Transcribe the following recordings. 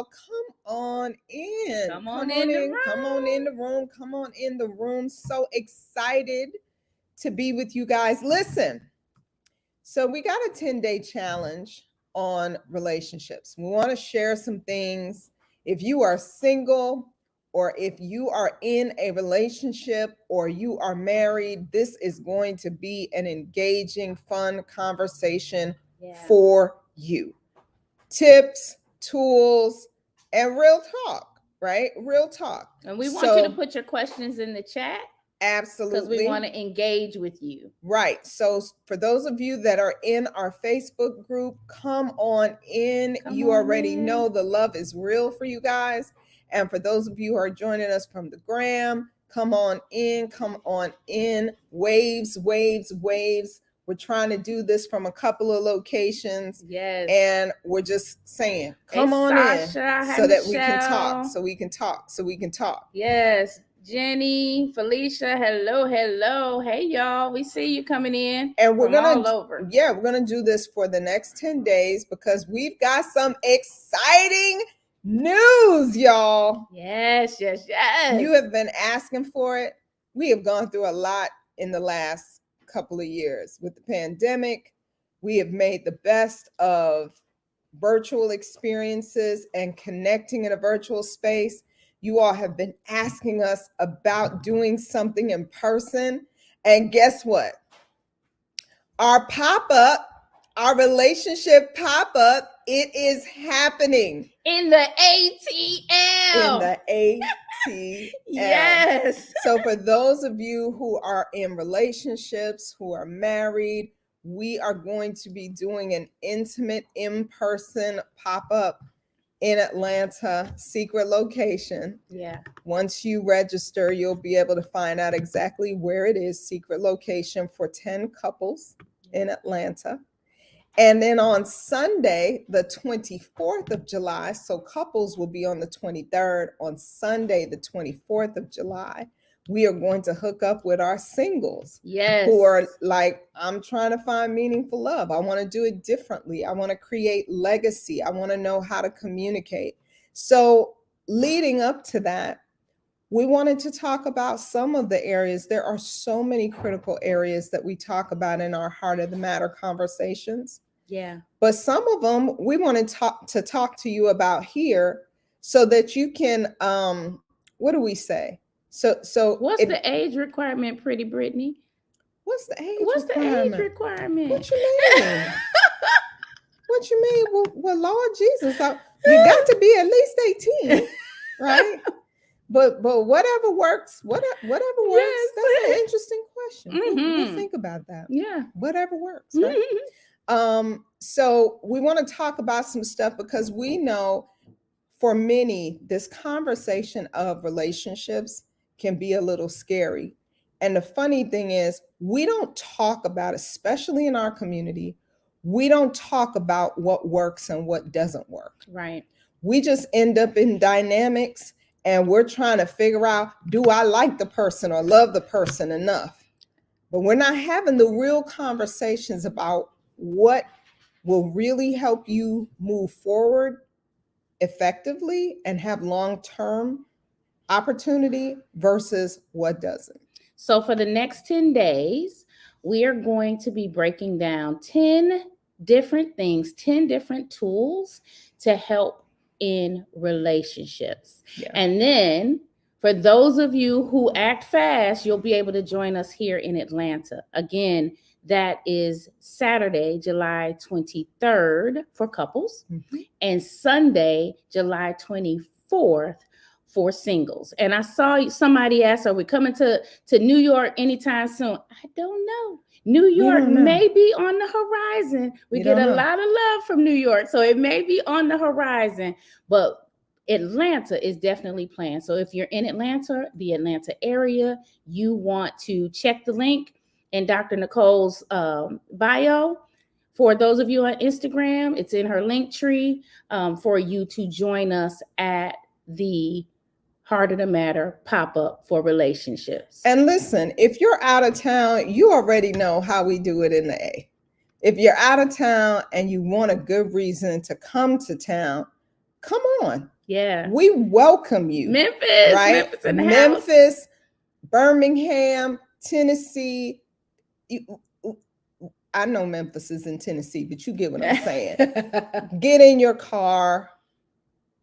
y'all. Come on in. Come on in the room. Come on in the room. Come on in the room. So excited to be with you guys. Listen, so we got a 10-day challenge on relationships. We want to share some things. If you are single, or if you are in a relationship, or you are married, this is going to be an engaging, fun conversation for you. Tips, tools, and real talk, right? Real talk. And we want you to put your questions in the chat. Absolutely. Because we want to engage with you. Right. So for those of you that are in our Facebook group, come on in. You already know the love is real for you guys. And for those of you who are joining us from the gram, come on in. Come on in. Waves, waves, waves. We're trying to do this from a couple of locations. Yes. And we're just saying, come on Sasha, in so that we can talk. So we can talk. So we can talk. Yes. Jenny, Felicia, hello. Hey, y'all. We see you coming in. And we're going all over. Yeah, we're going to do this for the next 10 days because we've got some exciting news, y'all. Yes. You have been asking for it. We have gone through a lot in the last couple of years with the pandemic. We have made the best of virtual experiences and connecting in a virtual space. You all have been asking us about doing something in person. And guess what? Our pop-up, our relationship pop-up, it is happening. In the ATL. In the ATL. Yes. So for those of you who are in relationships, who are married, we are going to be doing an intimate in-person pop-up in Atlanta, secret location. Yeah. Once you register, you'll be able to find out exactly where it is, secret location for 10 couples in Atlanta. And then on Sunday, the 24th of July, so couples will be on the 23rd. On Sunday, the 24th of July, we are going to hook up with our singles. Yes. Who are like, I'm trying to find meaningful love. I want to do it differently. I want to create legacy. I want to know how to communicate. So leading up to that, we wanted to talk about some of the areas. There are so many critical areas that we talk about in our Heart of the Matter conversations. Yeah. But some of them we want to talk to you about here so that you can, what do we say? So what's the age requirement, Pretty Brittany? What's the age requirement? What you mean? What you mean? Well, Lord Jesus, you got to be at least 18, right? But whatever works, whatever works. Yes. That's an interesting question. Mm-hmm. We'll think about that. Yeah. Whatever works, right? Mm-hmm. So we want to talk about some stuff because we know for many, this conversation of relationships can be a little scary. And the funny thing is, we don't talk about, especially in our community, we don't talk about what works and what doesn't work. Right. We just end up in dynamics and we're trying to figure out, do I like the person or love the person enough? But we're not having the real conversations about what will really help you move forward effectively and have long-term opportunity versus what doesn't. So for the next 10 days, we are going to be breaking down 10 different things, 10 different tools to help in relationships. Yeah. And then for those of you who act fast, you'll be able to join us here in Atlanta. Again, that is Saturday, July 23rd for couples, and Sunday, July 24th for singles. And I saw somebody ask, are we coming to New York anytime soon? I don't know. New York may be on the horizon. We get a lot of love from New York, so it may be on the horizon, but Atlanta is definitely planned. So if you're in Atlanta, the Atlanta area, you want to check the link in Dr. Nicole's bio. For those of you on Instagram, it's in her link tree for you to join us at the Heart of the Matter pop-up for relationships. And listen, if you're out of town, you already know how we do it in the A. If you're out of town and you want a good reason to come to town, come on. Yeah. We welcome you. Memphis, right? Memphis in the house. Memphis, Birmingham, Tennessee. I know Memphis is in Tennessee, but you get what I'm saying. Get in your car,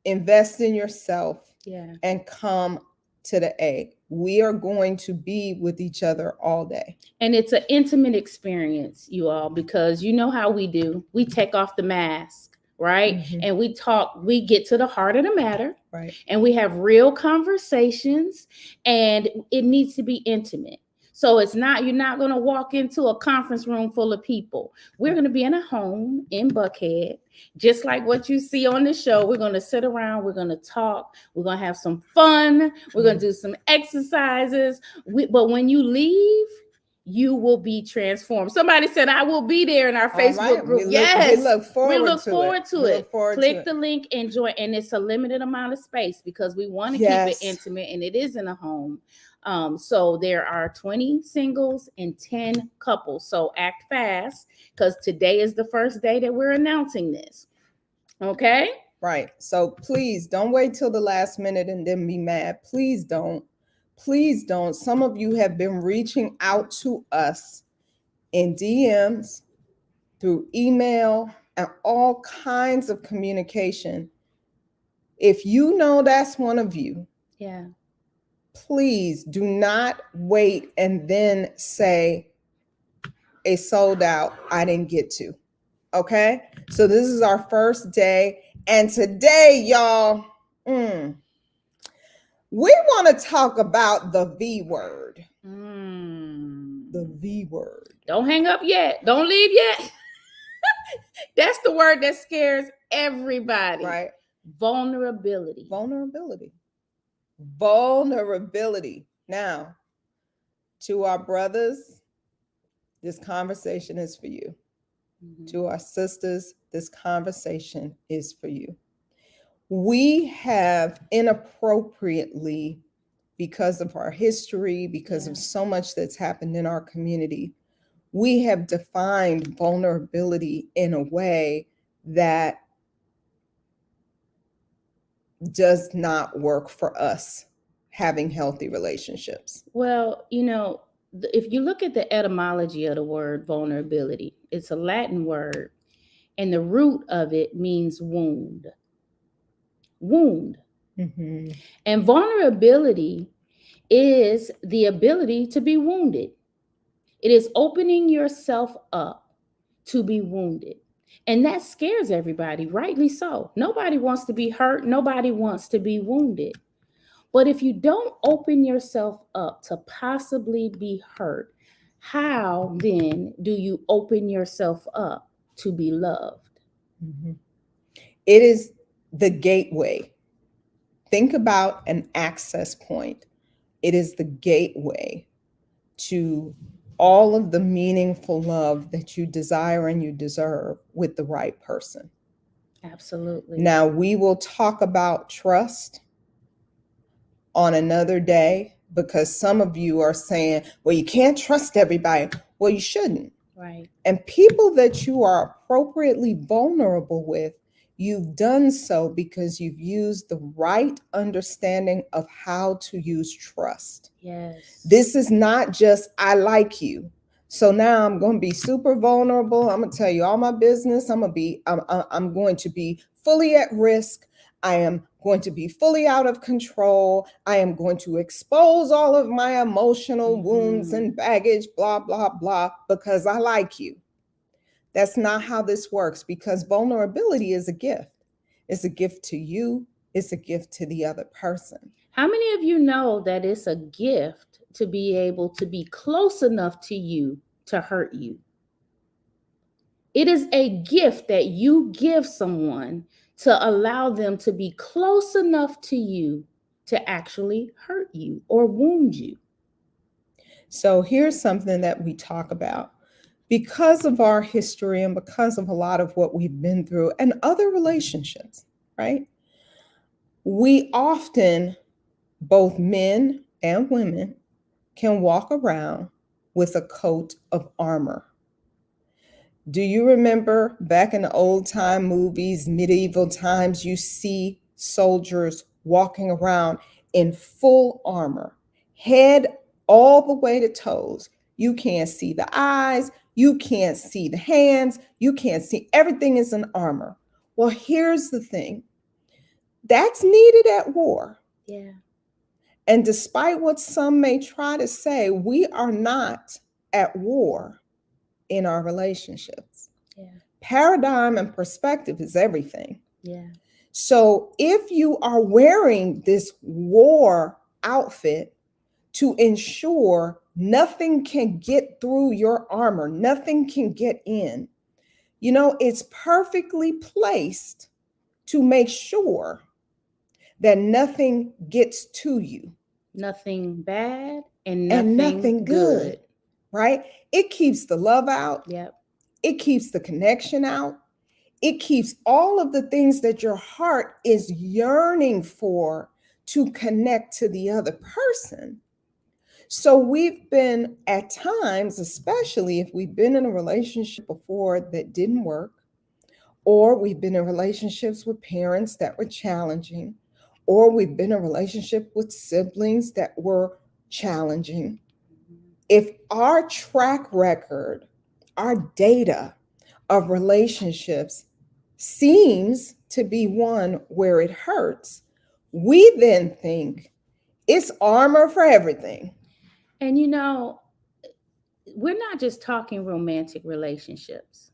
invest in yourself, Yeah. and come to the A. We are going to be with each other all day. And it's an intimate experience, you all, because you know how we do. We take off the mask, right? Mhm. And we talk, we get to the heart of the matter, Right. and we have real conversations, and it needs to be intimate. So it's not, you're not going to walk into a conference room full of people. We're going to be in a home in Buckhead, just like what you see on the show. We're going to sit around, we're going to talk, we're going to have some fun, we're going to do some exercises. But when you leave, you will be transformed. Somebody said, I will be there in our Facebook group. We look forward to it. Click the link and join. And it's a limited amount of space because we want to keep it intimate, and it is in a home. So there are 20 singles and 10 couples. So act fast, because today is the first day that we're announcing this. Okay? Right. So please don't wait till the last minute and then be mad. Please don't. Please don't. Some of you have been reaching out to us in DMs, through email, and all kinds of communication. If you know that's one of you, yeah, please do not wait and then say, it sold out, I didn't get to. Okay? So this is our first day. And today, y'all, we want to talk about the V word. The V word. Don't hang up yet. Don't leave yet. That's the word that scares everybody. Right. Vulnerability. Vulnerability. Vulnerability. Now, to our brothers, this conversation is for you. Mm-hmm. To our sisters, this conversation is for you. We have inappropriately, because of our history, because of so much that's happened in our community, we have defined vulnerability in a way that does not work for us having healthy relationships. Well, you know, if you look at the etymology of the word vulnerability, it's a Latin word, and the root of it means wound. Wound. Mm-hmm. And vulnerability is the ability to be wounded. It is opening yourself up to be wounded. And that scares everybody, rightly so. Nobody wants to be hurt. Nobody wants to be wounded. But if you don't open yourself up to possibly be hurt, how then do you open yourself up to be loved? Mm-hmm. It is the gateway. Think about an access point. It is the gateway to all of the meaningful love that you desire and you deserve with the right person. Absolutely. Now, we will talk about trust on another day, because some of you are saying, well, you can't trust everybody. Well, you shouldn't. Right. And people that you are appropriately vulnerable with, you've done so because you've used the right understanding of how to use trust. Yes. This is not just, I like you, so now I'm going to be super vulnerable. I'm going to tell you all my business. I'm going to be fully at risk. I am going to be fully out of control. I am going to expose all of my emotional wounds and baggage, blah, blah, blah, because I like you. That's not how this works, because vulnerability is a gift. It's a gift to you. It's a gift to the other person. How many of you know that it's a gift to be able to be close enough to you to hurt you? It is a gift that you give someone to allow them to be close enough to you to actually hurt you or wound you. So here's something that we talk about. Because of our history and because of a lot of what we've been through and other relationships, right? We often, both men and women, can walk around with a coat of armor. Do you remember back in the old time movies, medieval times, you see soldiers walking around in full armor, head all the way to toes. You can't see the eyes, you can't see the hands, you can't see, everything is in armor. Well, here's the thing. That's needed at war. Yeah. And despite what some may try to say, we are not at war in our relationships. Yeah. Paradigm and perspective is everything. Yeah. So if you are wearing this war outfit to ensure nothing can get through your armor, nothing can get in, you know, it's perfectly placed to make sure that nothing gets to you. Nothing bad and nothing good. Right? It keeps the love out. Yep. It keeps the connection out. It keeps all of the things that your heart is yearning for to connect to the other person. So we've been at times, especially if we've been in a relationship before that didn't work, or we've been in relationships with parents that were challenging, or we've been in a relationship with siblings that were challenging. If our track record, our data of relationships seems to be one where it hurts, we then think it's armor for everything. And you know, we're not just talking romantic relationships.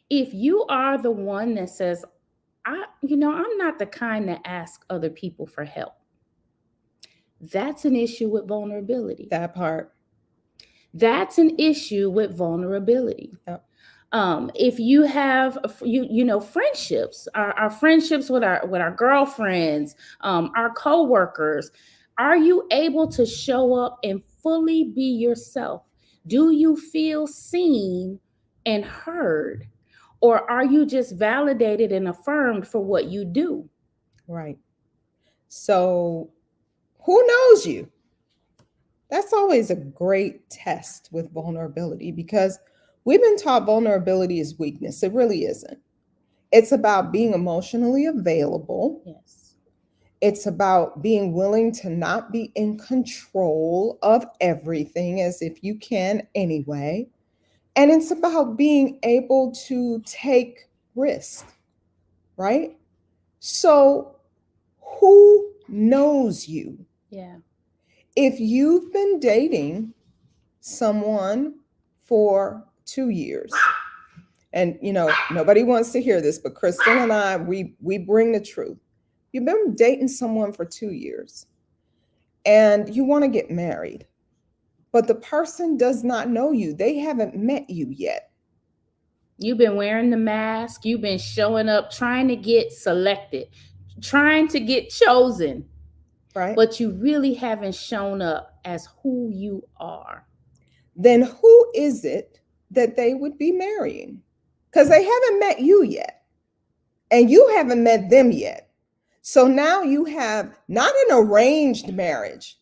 If you are the one that says, I'm not the kind that asks other people for help, that's an issue with vulnerability. That part. That's an issue with vulnerability. Yep. If you have friendships, our friendships with our girlfriends, our coworkers, are you able to show up and fully be yourself? Do you feel seen and heard? Or are you just validated and affirmed for what you do? Right. So who knows you? That's always a great test with vulnerability, because we've been taught vulnerability is weakness. It really isn't. It's about being emotionally available. Yes. It's about being willing to not be in control of everything, as if you can anyway. And it's about being able to take risk, right? So who knows you? Yeah. If you've been dating someone for 2 years, and nobody wants to hear this, but Crystal and I, we bring the truth. You've been dating someone for 2 years and you want to get married, but the person does not know you. They haven't met you yet. You've been wearing the mask. You've been showing up, trying to get selected, trying to get chosen. Right. But you really haven't shown up as who you are. Then who is it that they would be marrying? Because they haven't met you yet. And you haven't met them yet. So now you have not an arranged marriage,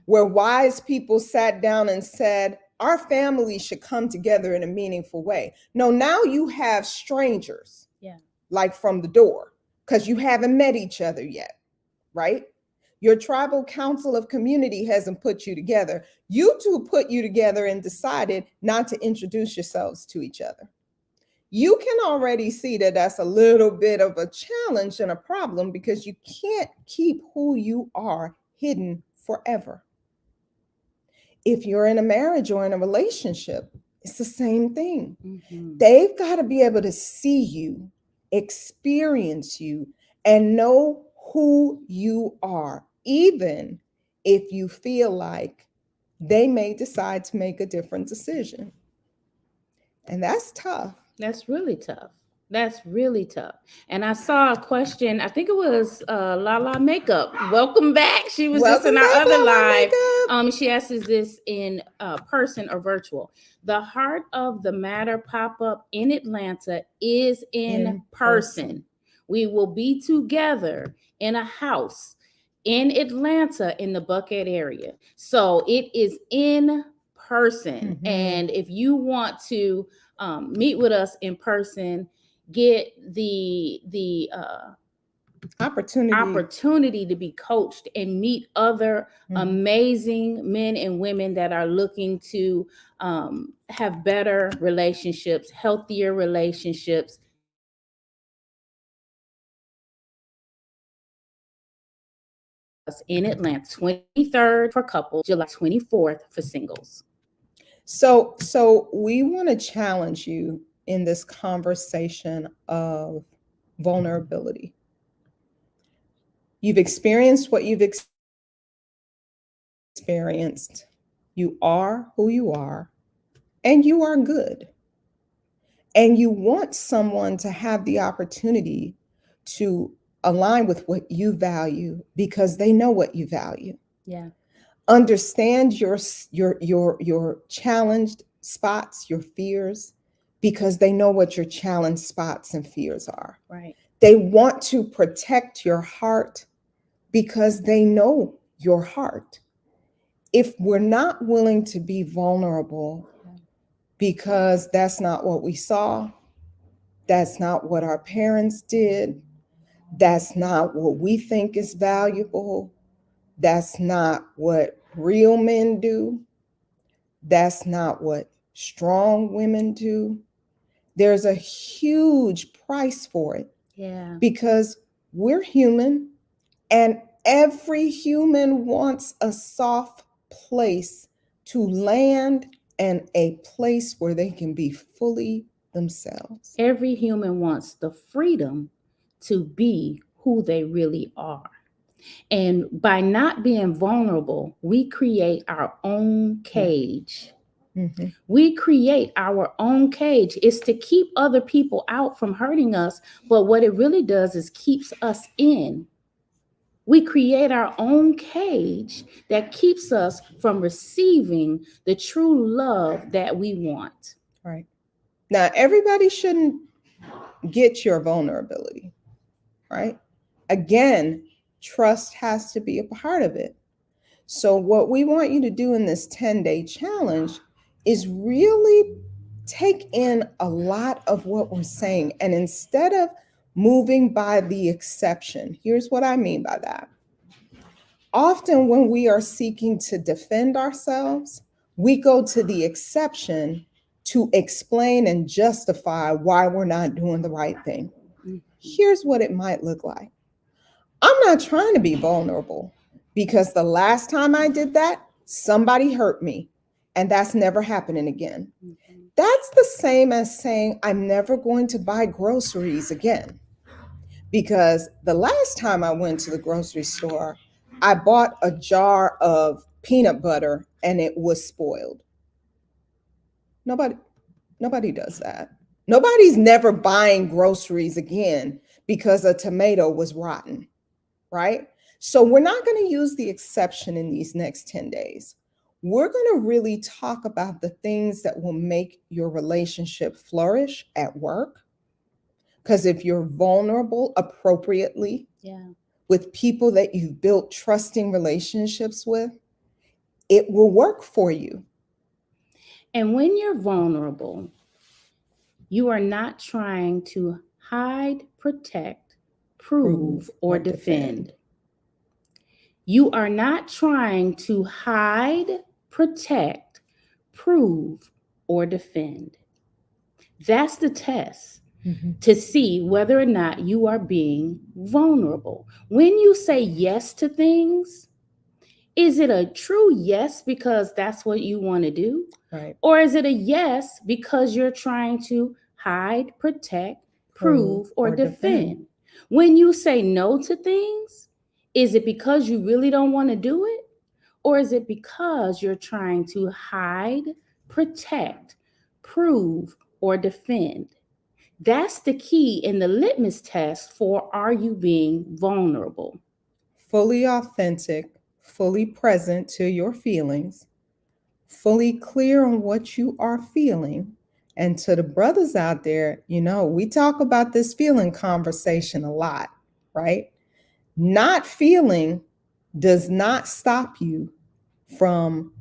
where wise people sat down and said, our family should come together in a meaningful way. No, now you have strangers, like from the door, because you haven't met each other yet, right? Your tribal council of community hasn't put you together. You two put you together and decided not to introduce yourselves to each other. You can already see that that's a little bit of a challenge and a problem, because you can't keep who you are hidden forever. If you're in a marriage or in a relationship, it's the same thing. Mm-hmm. They've got to be able to see you, experience you, and know who you are, even if you feel like they may decide to make a different decision. And that's tough. That's really tough. That's really tough. And I saw a question. I think it was Lala Makeup. Welcome back. She was just in our other live. She asked, is this in person or virtual? The Heart of the Matter pop-up in Atlanta is in person. We will be together in a house in Atlanta in the Buckhead area. So it is in person. Mm-hmm. And if you want to meet with us in person, get the opportunity to be coached and meet other amazing men and women that are looking to have better relationships, healthier relationships. In Atlanta, 23rd for couples, July 24th for singles. So we want to challenge you in this conversation of vulnerability. You've experienced what you've experienced. You are who you are, and you are good. And you want someone to have the opportunity to align with what you value because they know what you value. Yeah. Understand your challenged spots, your fears, because they know what your challenged spots and fears are. Right. They want to protect your heart because they know your heart. If we're not willing to be vulnerable because that's not what we saw, that's not what our parents did, that's not what we think is valuable, that's not what real men do, that's not what strong women do, there's a huge price for it. Yeah. Because we're human, and every human wants a soft place to land and a place where they can be fully themselves. Every human wants the freedom to be who they really are. And by not being vulnerable, we create our own cage. Mm-hmm. We create our own cage. It's to keep other people out from hurting us, but what it really does is keeps us in. We create our own cage that keeps us from receiving the true love that we want. Right. Now, everybody shouldn't get your vulnerability, right? Again, trust has to be a part of it. So what we want you to do in this 10-day challenge is really take in a lot of what we're saying. And instead of moving by the exception, here's what I mean by that. Often when we are seeking to defend ourselves, we go to the exception to explain and justify why we're not doing the right thing. Here's what it might look like. I'm not trying to be vulnerable because the last time I did that, somebody hurt me, and that's never happening again. That's the same as saying I'm never going to buy groceries again, because the last time I went to the grocery store, I bought a jar of peanut butter and it was spoiled. Nobody does that. Nobody's never buying groceries again because a tomato was rotten, right? So we're not going to use the exception in these next 10 days. We're going to really talk about the things that will make your relationship flourish at work. Because if you're vulnerable appropriately with people that you've built trusting relationships with, it will work for you. And when you're vulnerable, you are not trying to hide, protect, prove, or defend. You are not trying to hide, protect, prove, or defend. That's the test. To see whether or not you are being vulnerable. When you say yes to things, is it a true yes because that's what you want to do? Right. Or is it a yes because you're trying to hide, protect, prove, or defend? When you say no to things, is it because you really don't want to do it? Or is it because you're trying to hide, protect, prove, or defend? That's the key in the litmus test for are you being vulnerable? Fully authentic, fully present to your feelings, fully clear on what you are feeling. And to the brothers out there, we talk about this feeling conversation a lot, right? Not feeling does not stop you from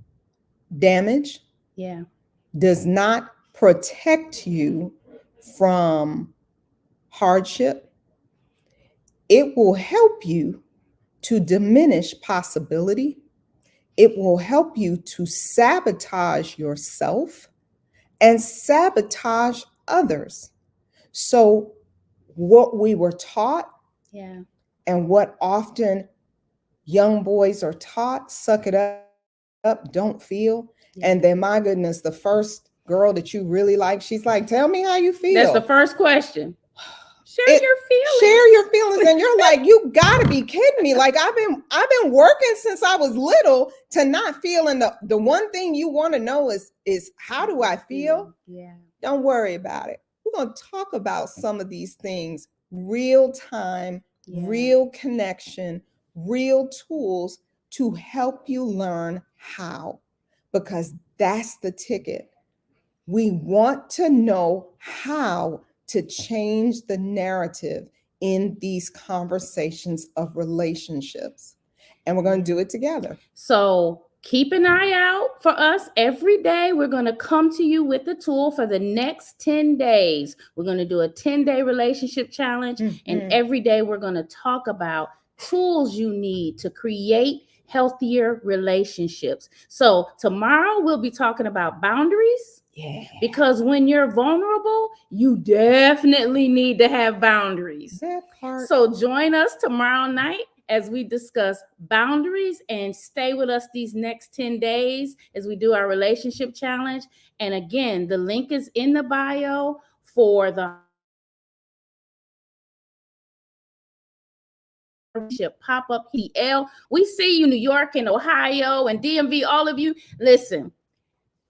damage. Yeah. Does not protect you from hardship. It will help you to diminish possibility. It will help you to sabotage yourself and sabotage others. So, what we were taught Yeah. and what often young boys are taught, suck it up, don't feel. Yeah. And then, my goodness, the first girl that you really like, she's like, tell me how you feel. That's the first question. Share It- your feelings. Share your feelings. And you're like, you gotta be kidding me. Like I've been working since I was little to not feel. And the one thing you want to know is how do I feel? Yeah. Don't worry about it. We're going to talk about some of these things, real time, Yeah. real connection, real tools to help you learn how, because that's the ticket. We want to know how to change the narrative in these conversations of relationships. And we're going to do it together. So keep an eye out for us every day. We're going to come to you with the tool for the next 10 days. We're going to do a 10-day relationship challenge. And every day we're going to talk about tools you need to create healthier relationships. So tomorrow we'll be talking about boundaries. Yeah. Because when you're vulnerable, you definitely need to have boundaries. That part. So join us tomorrow night as we discuss boundaries, and stay with us these next 10 days as we do our relationship challenge. And again, the link is in the bio for the pop-up PL. We see you, New York and Ohio and DMV, all of you. Listen,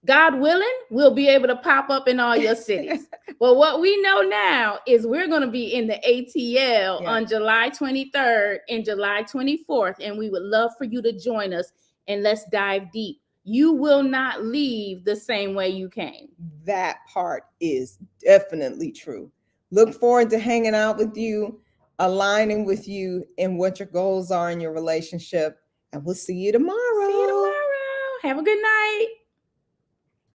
God willing, we'll be able to pop up in all your cities. But what we know now is we're going to be in the ATL on July 23rd and July 24th. And we would love for you to join us, and let's dive deep. You will not leave the same way you came. That part is definitely true. Look forward to hanging out with you, aligning with you in what your goals are in your relationship. And we'll see you tomorrow. See you tomorrow. Have a good night.